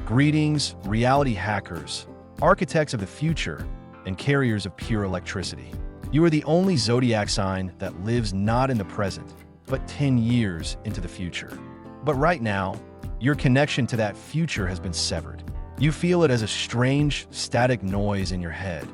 Greetings, reality hackers, architects of the future, and carriers of pure electricity. You are the only zodiac sign that lives not in the present, but 10 years into the future. But right now, your connection to that future has been severed. You feel it as a strange, static noise in your head,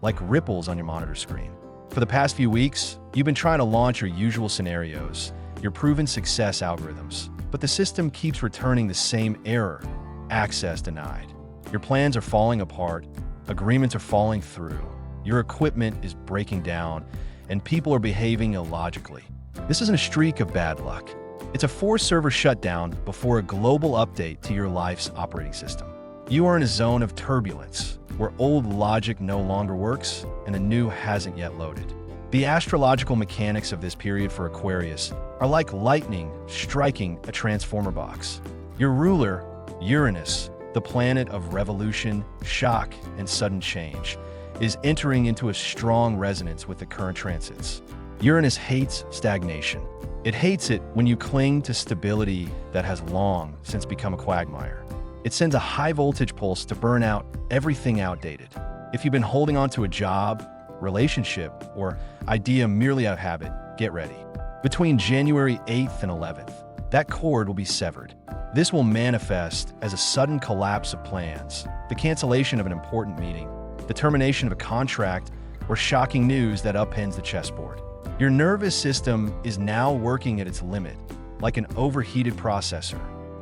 like ripples on your monitor screen. For the past few weeks, you've been trying to launch your usual scenarios, your proven success algorithms, but the system keeps returning the same error: access denied. Your plans are falling apart, agreements are falling through, your equipment is breaking down, and people are behaving illogically. This isn't a streak of bad luck. It's a forced server shutdown before a global update to your life's operating system. You are in a zone of turbulence, where old logic no longer works and the new hasn't yet loaded. The astrological mechanics of this period for Aquarius are like lightning striking a transformer box. Your ruler, Uranus, the planet of revolution, shock, and sudden change, is entering into a strong resonance with the current transits. Uranus hates stagnation. It hates it when you cling to stability that has long since become a quagmire. It sends a high-voltage pulse to burn out everything outdated. If you've been holding on to a job, relationship, or idea merely out of habit, get ready. Between January 8th and 11th, that cord will be severed. This will manifest as a sudden collapse of plans, the cancellation of an important meeting, the termination of a contract, or shocking news that upends the chessboard. Your nervous system is now working at its limit, like an overheated processor.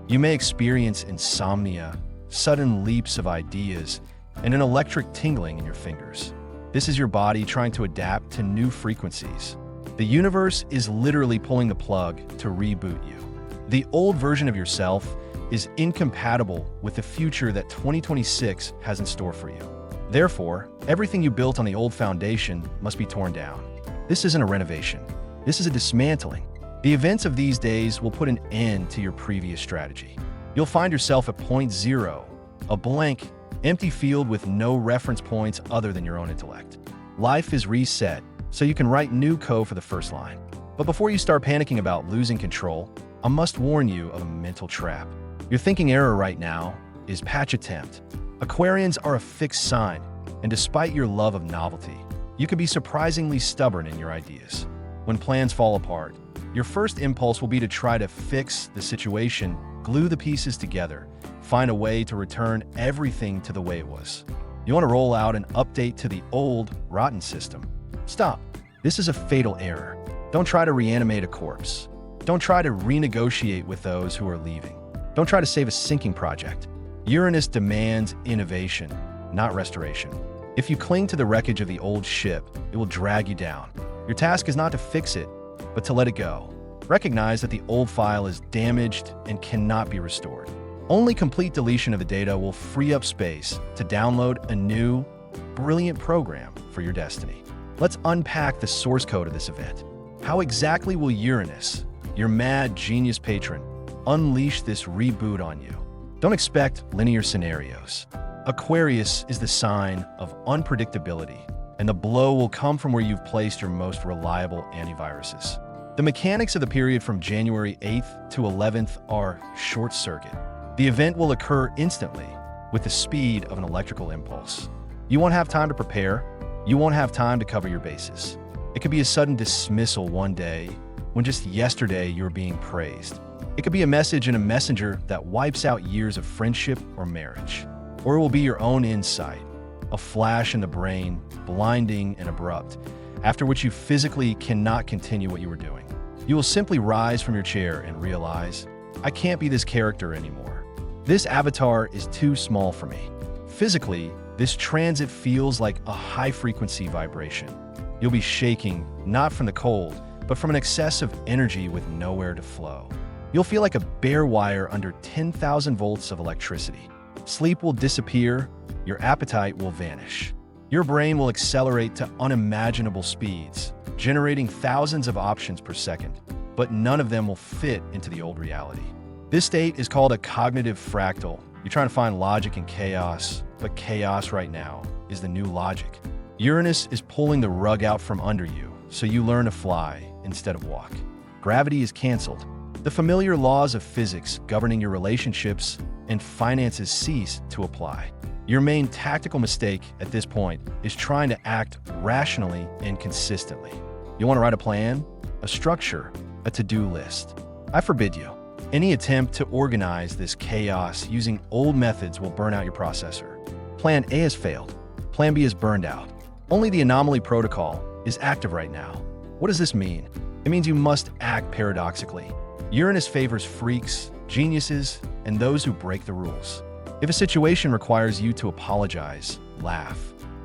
You may experience insomnia, sudden leaps of ideas, and an electric tingling in your fingers. This is your body trying to adapt to new frequencies. The universe is literally pulling the plug to reboot you. The old version of yourself is incompatible with the future that 2026 has in store for you. Therefore, everything you built on the old foundation must be torn down. This isn't a renovation. This is a dismantling. The events of these days will put an end to your previous strategy. You'll find yourself at point zero, a blank, empty field with no reference points other than your own intellect. Life is reset, so you can write new code for the first line. But before you start panicking about losing control, I must warn you of a mental trap. Your thinking error right now is patch attempt. Aquarians are a fixed sign, and despite your love of novelty, you can be surprisingly stubborn in your ideas. When plans fall apart, your first impulse will be to try to fix the situation, glue the pieces together, find a way to return everything to the way it was. You want to roll out an update to the old, rotten system. Stop. This is a fatal error. Don't try to reanimate a corpse. Don't try to renegotiate with those who are leaving. Don't try to save a sinking project. Uranus demands innovation, not restoration. If you cling to the wreckage of the old ship, it will drag you down. Your task is not to fix it, but to let it go. Recognize that the old file is damaged and cannot be restored. Only complete deletion of the data will free up space to download a new, brilliant program for your destiny. Let's unpack the source code of this event. How exactly will Uranus, your mad genius patron, unleash this reboot on you? Don't expect linear scenarios. Aquarius is the sign of unpredictability, and the blow will come from where you've placed your most reliable antiviruses. The mechanics of the period from January 8th to 11th are short-circuit. The event will occur instantly, with the speed of an electrical impulse. You won't have time to prepare. You won't have time to cover your bases. It could be a sudden dismissal one day, when just yesterday you were being praised. It could be a message in a messenger that wipes out years of friendship or marriage. Or it will be your own insight, a flash in the brain, blinding and abrupt, after which you physically cannot continue what you were doing. You will simply rise from your chair and realize, I can't be this character anymore. This avatar is too small for me. Physically, this transit feels like a high-frequency vibration. You'll be shaking, not from the cold, but from an excess of energy with nowhere to flow. You'll feel like a bare wire under 10,000 volts of electricity. Sleep will disappear, your appetite will vanish. Your brain will accelerate to unimaginable speeds, generating thousands of options per second, but none of them will fit into the old reality. This state is called a cognitive fractal. You're trying to find logic in chaos, but chaos right now is the new logic. Uranus is pulling the rug out from under you, so you learn to fly instead of walk. Gravity is canceled. The familiar laws of physics governing your relationships and finances cease to apply. Your main tactical mistake at this point is trying to act rationally and consistently. You want to write a plan, a structure, a to-do list. I forbid you. Any attempt to organize this chaos using old methods will burn out your processor. Plan A has failed. Plan B is burned out. Only the anomaly protocol is active right now. What does this mean? It means you must act paradoxically. Uranus favors freaks, geniuses, and those who break the rules. If a situation requires you to apologize, laugh.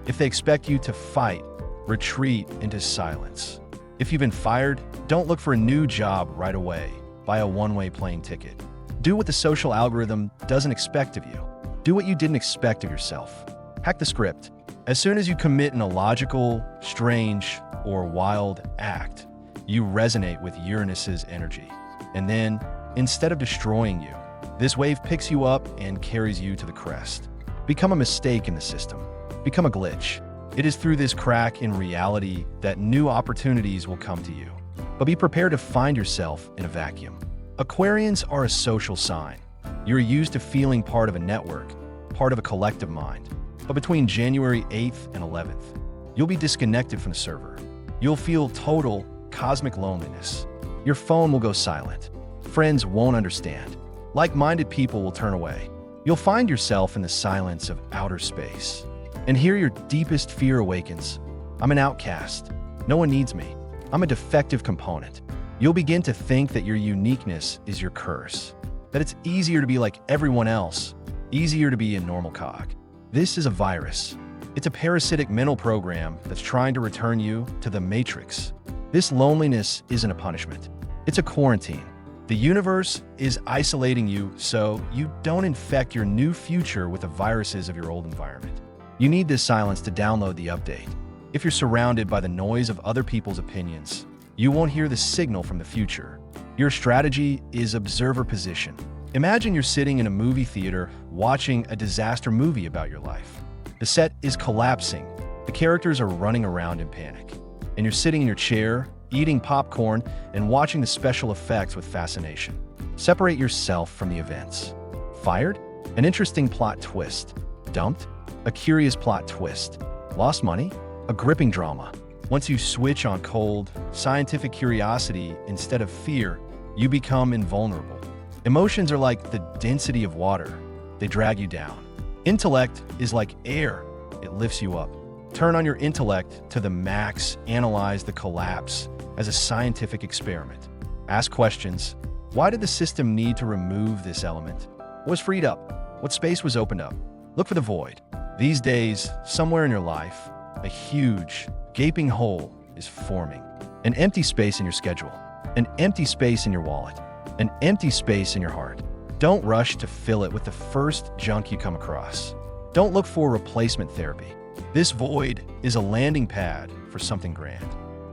If they expect you to fight, retreat into silence. If you've been fired, don't look for a new job right away. Buy a one-way plane ticket. Do what the social algorithm doesn't expect of you. Do what you didn't expect of yourself. Hack the script. As soon as you commit an illogical, strange, or wild act, you resonate with Uranus's energy. And then, instead of destroying you, this wave picks you up and carries you to the crest. Become a mistake in the system. Become a glitch. It is through this crack in reality that new opportunities will come to you. But be prepared to find yourself in a vacuum. Aquarians are a social sign. You're used to feeling part of a network, part of a collective mind. But between January 8th and 11th, you'll be disconnected from the server. You'll feel total cosmic loneliness. Your phone will go silent. Friends won't understand. Like-minded people will turn away. You'll find yourself in the silence of outer space. And here your deepest fear awakens. I'm an outcast. No one needs me. I'm a defective component. You'll begin to think that your uniqueness is your curse. That it's easier to be like everyone else, easier to be a normal cog. This is a virus. It's a parasitic mental program that's trying to return you to the matrix. This loneliness isn't a punishment. It's a quarantine. The universe is isolating you so you don't infect your new future with the viruses of your old environment. You need this silence to download the update. If you're surrounded by the noise of other people's opinions, you won't hear the signal from the future. Your strategy is observer position. Imagine you're sitting in a movie theater watching a disaster movie about your life. The set is collapsing. The characters are running around in panic. And you're sitting in your chair, eating popcorn, and watching the special effects with fascination. Separate yourself from the events. Fired? An interesting plot twist. Dumped? A curious plot twist. Lost money? A gripping drama. Once you switch on cold, scientific curiosity instead of fear, you become invulnerable. Emotions are like the density of water. They drag you down. Intellect is like air. It lifts you up. Turn on your intellect to the max, analyze the collapse as a scientific experiment. Ask questions. Why did the system need to remove this element? What was freed up? What space was opened up? Look for the void. These days, somewhere in your life, a huge, gaping hole is forming. An empty space in your schedule. An empty space in your wallet. An empty space in your heart. Don't rush to fill it with the first junk you come across. Don't look for replacement therapy. This void is a landing pad for something grand.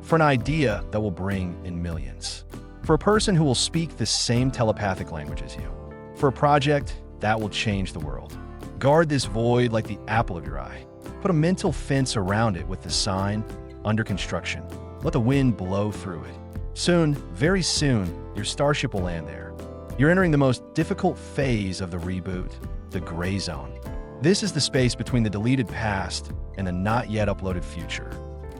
For an idea that will bring in millions. For a person who will speak the same telepathic language as you. For a project that will change the world. Guard this void like the apple of your eye. Put a mental fence around it with the sign, under construction. Let the wind blow through it. Soon, very soon, your starship will land there. You're entering the most difficult phase of the reboot, the gray zone. This is the space between the deleted past and the not yet uploaded future.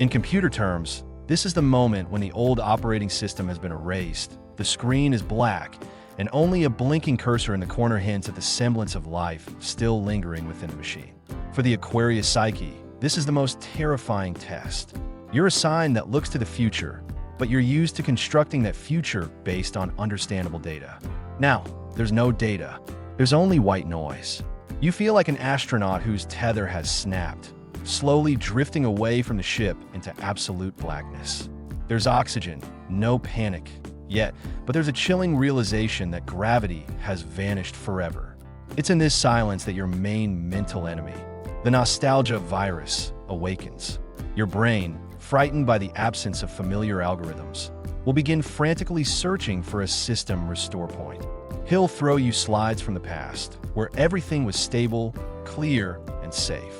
In computer terms, this is the moment when the old operating system has been erased, the screen is black, and only a blinking cursor in the corner hints at the semblance of life still lingering within the machine. For the Aquarius psyche, this is the most terrifying test. You're a sign that looks to the future, but you're used to constructing that future based on understandable data. Now, there's no data. There's only white noise. You feel like an astronaut whose tether has snapped, slowly drifting away from the ship into absolute blackness. There's oxygen, no panic yet, but there's a chilling realization that gravity has vanished forever. It's in this silence that your main mental enemy, the nostalgia virus, awakens. Your brain, frightened by the absence of familiar algorithms, will begin frantically searching for a system restore point. He'll throw you slides from the past, where everything was stable, clear, and safe.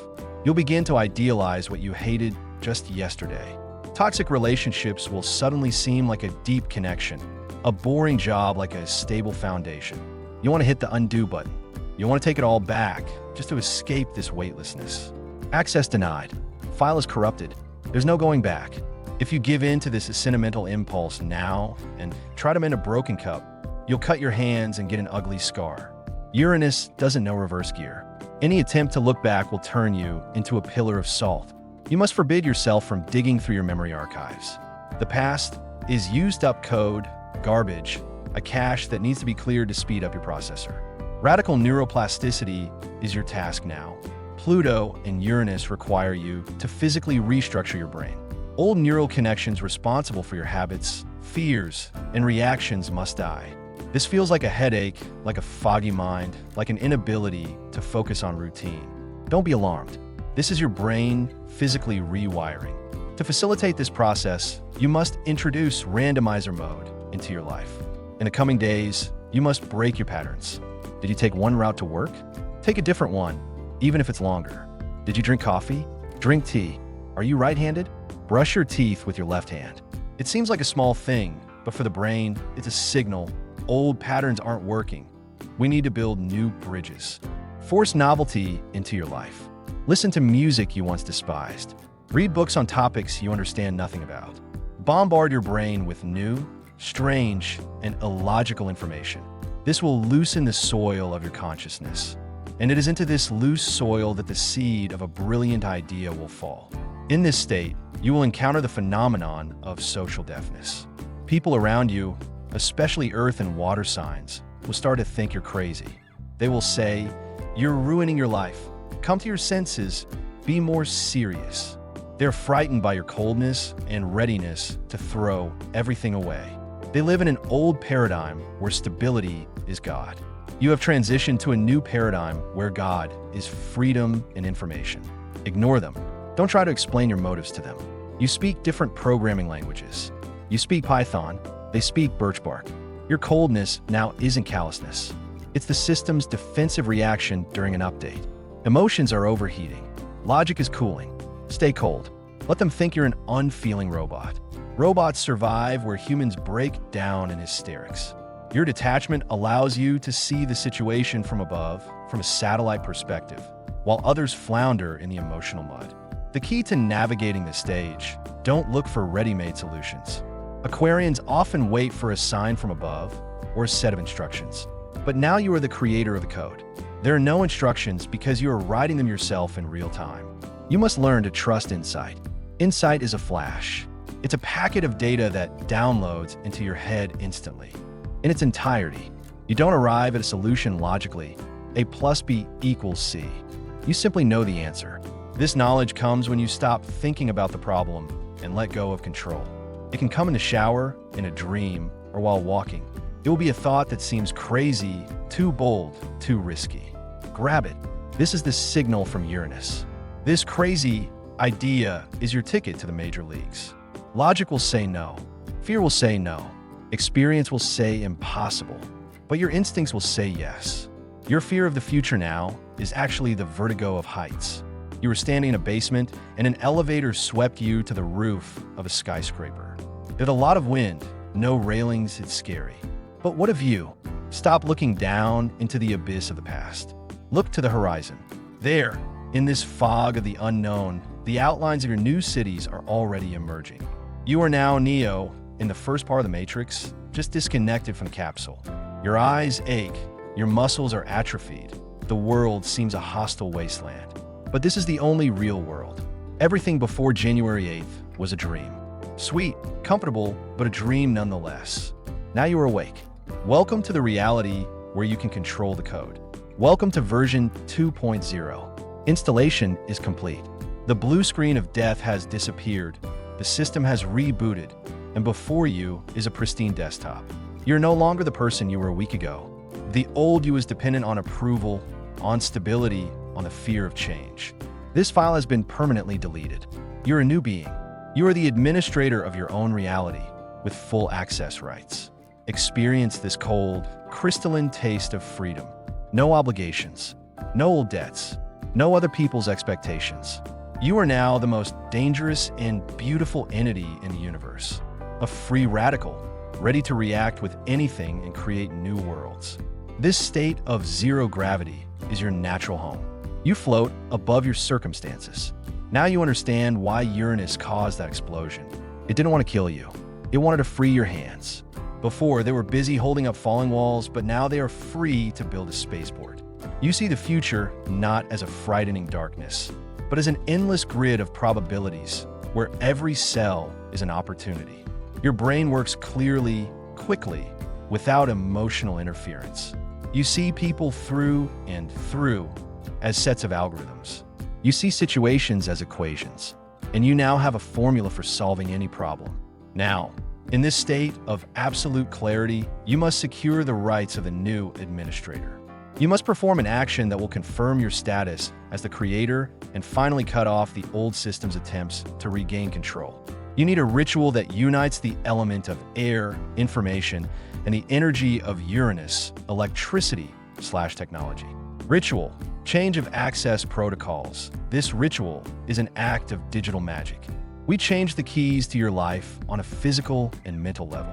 You'll begin to idealize what you hated just yesterday. Toxic relationships will suddenly seem like a deep connection. a boring job like a stable foundation. You want to hit the undo button. You want to take it all back just to escape this weightlessness. Access denied. File is corrupted. There's no going back. If you give in to this sentimental impulse now and try to mend a broken cup, you'll cut your hands and get an ugly scar. Uranus doesn't know reverse gear. Any attempt to look back will turn you into a pillar of salt. You must forbid yourself from digging through your memory archives. The past is used up code, garbage, a cache that needs to be cleared to speed up your processor. Radical neuroplasticity is your task now. Pluto and Uranus require you to physically restructure your brain. Old neural connections responsible for your habits, fears, and reactions must die. This feels like a headache, like a foggy mind, like an inability to focus on routine. Don't be alarmed. This is your brain physically rewiring. To facilitate this process, you must introduce randomizer mode into your life. In the coming days, you must break your patterns. Did you take one route to work? Take a different one, even if it's longer. Did you drink coffee? Drink tea. Are you right-handed? Brush your teeth with your left hand. It seems like a small thing, but for the brain, it's a signal. Old patterns aren't working. We need to build new bridges. Force novelty into your life. Listen to music you once despised. Read books on topics you understand nothing about. Bombard your brain with new, strange, and illogical information. This will loosen the soil of your consciousness. And it is into this loose soil that the seed of a brilliant idea will fall. In this state, you will encounter the phenomenon of social deafness. People around you, especially earth and water signs, will start to think you're crazy. They will say, "You're ruining your life. Come to your senses. Be more serious." They're frightened by your coldness and readiness to throw everything away. They live in an old paradigm where stability is God. You have transitioned to a new paradigm where God is freedom and information. Ignore them. Don't try to explain your motives to them. You speak different programming languages. You speak Python. They speak birch bark. Your coldness now isn't callousness. It's the system's defensive reaction during an update. Emotions are overheating. Logic is cooling. Stay cold. Let them think you're an unfeeling robot. Robots survive where humans break down in hysterics. Your detachment allows you to see the situation from above, from a satellite perspective, while others flounder in the emotional mud. The key to navigating the stage: don't look for ready-made solutions. Aquarians often wait for a sign from above or a set of instructions. But now you are the creator of the code. There are no instructions because you are writing them yourself in real time. You must learn to trust insight. Insight is a flash. It's a packet of data that downloads into your head instantly. In its entirety, you don't arrive at a solution logically. A plus B equals C. You simply know the answer. This knowledge comes when you stop thinking about the problem and let go of control. It can come in the shower, in a dream, or while walking. It will be a thought that seems crazy, too bold, too risky. Grab it. This is the signal from Uranus. This crazy idea is your ticket to the major leagues. Logic will say no. Fear will say no. Experience will say impossible. But your instincts will say yes. Your fear of the future now is actually the vertigo of heights. You were standing in a basement and an elevator swept you to the roof of a skyscraper. There's a lot of wind, no railings, it's scary. But what of you? Stop looking down into the abyss of the past. Look to the horizon. There, in this fog of the unknown, the outlines of your new cities are already emerging. You are now Neo in the first part of the Matrix, just disconnected from the capsule. Your eyes ache, your muscles are atrophied. The world seems a hostile wasteland. But this is the only real world. Everything before January 8th was a dream. Sweet, comfortable, but a dream nonetheless. Now you are awake. Welcome to the reality where you can control the code. Welcome to version 2.0. Installation is complete. The blue screen of death has disappeared. The system has rebooted. And before you is a pristine desktop. You're no longer the person you were a week ago. The old you was dependent on approval, on stability, on the fear of change. This file has been permanently deleted. You're a new being. You are the administrator of your own reality with full access rights. Experience this cold, crystalline taste of freedom. No obligations, no old debts, no other people's expectations. You are now the most dangerous and beautiful entity in the universe. A free radical. ready to react with anything and create new worlds. This state of zero gravity is your natural home. You float above your circumstances. Now you understand why Uranus caused that explosion. It didn't want to kill you. It wanted to free your hands. Before, they were busy holding up falling walls, but now they are free to build a spaceport. You see the future not as a frightening darkness, but as an endless grid of probabilities where every cell is an opportunity. Your brain works clearly, quickly, without emotional interference. You see people through and through as sets of algorithms. You see situations as equations, and you now have a formula for solving any problem. Now, in this state of absolute clarity, you must secure the rights of the new administrator. You must perform an action that will confirm your status as the creator and finally cut off the old system's attempts to regain control. You need a ritual that unites the element of air, information, and the energy of Uranus, electricity/technology. Ritual, change of access protocols. This ritual is an act of digital magic. We change the keys to your life on a physical and mental level.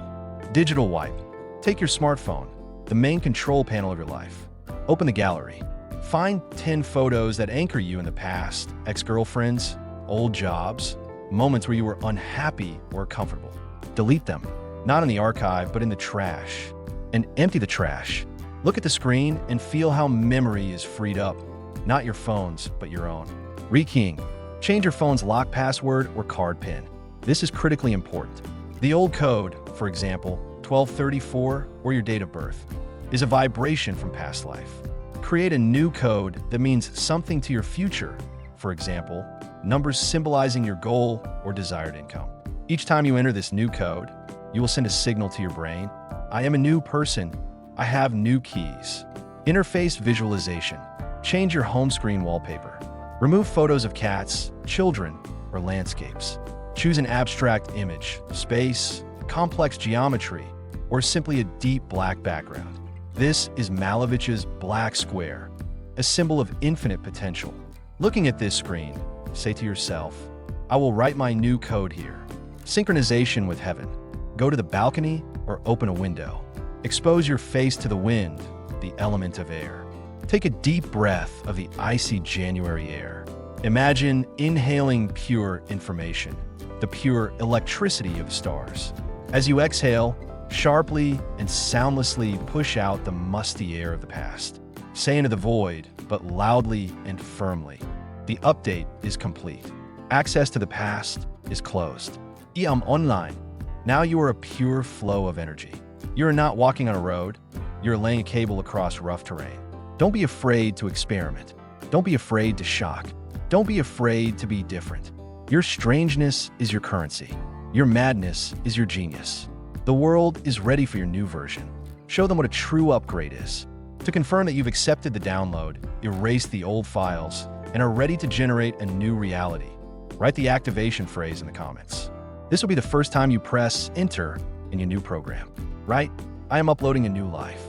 Digital wipe. Take your smartphone, the main control panel of your life. Open the gallery. Find 10 photos that anchor you in the past, ex-girlfriends, old jobs, moments where you were unhappy or comfortable. Delete them, not in the archive, but in the trash. And empty the trash. Look at the screen and feel how memory is freed up. Not your phone's, but your own. Rekeying. Change your phone's lock password or card PIN. This is critically important. The old code, for example, 1234 or your date of birth, is a vibration from past life. Create a new code that means something to your future, for example, numbers symbolizing your goal or desired income. Each time you enter this new code, you will send a signal to your brain, I am a new person, I have new keys. Interface visualization. Change your home screen wallpaper. Remove photos of cats, children, or landscapes. Choose an abstract image, space, complex geometry, or simply a deep black background. This is Malevich's black square, a symbol of infinite potential. Looking at this screen, say to yourself, I will write my new code here. Synchronization with heaven. Go to the balcony or open a window. Expose your face to the wind, the element of air. Take a deep breath of the icy January air. Imagine inhaling pure information, the pure electricity of stars. As you exhale, sharply and soundlessly push out the musty air of the past. Say into the void, but loudly and firmly, the update is complete. Access to the past is closed. I am online. Now you are a pure flow of energy. You are not walking on a road. You're laying a cable across rough terrain. Don't be afraid to experiment. Don't be afraid to shock. Don't be afraid to be different. Your strangeness is your currency. Your madness is your genius. The world is ready for your new version. Show them what a true upgrade is. To confirm that you've accepted the download, erase the old files, and are ready to generate a new reality. Write the activation phrase in the comments. This will be the first time you press enter in your new program. Right? I am uploading a new life.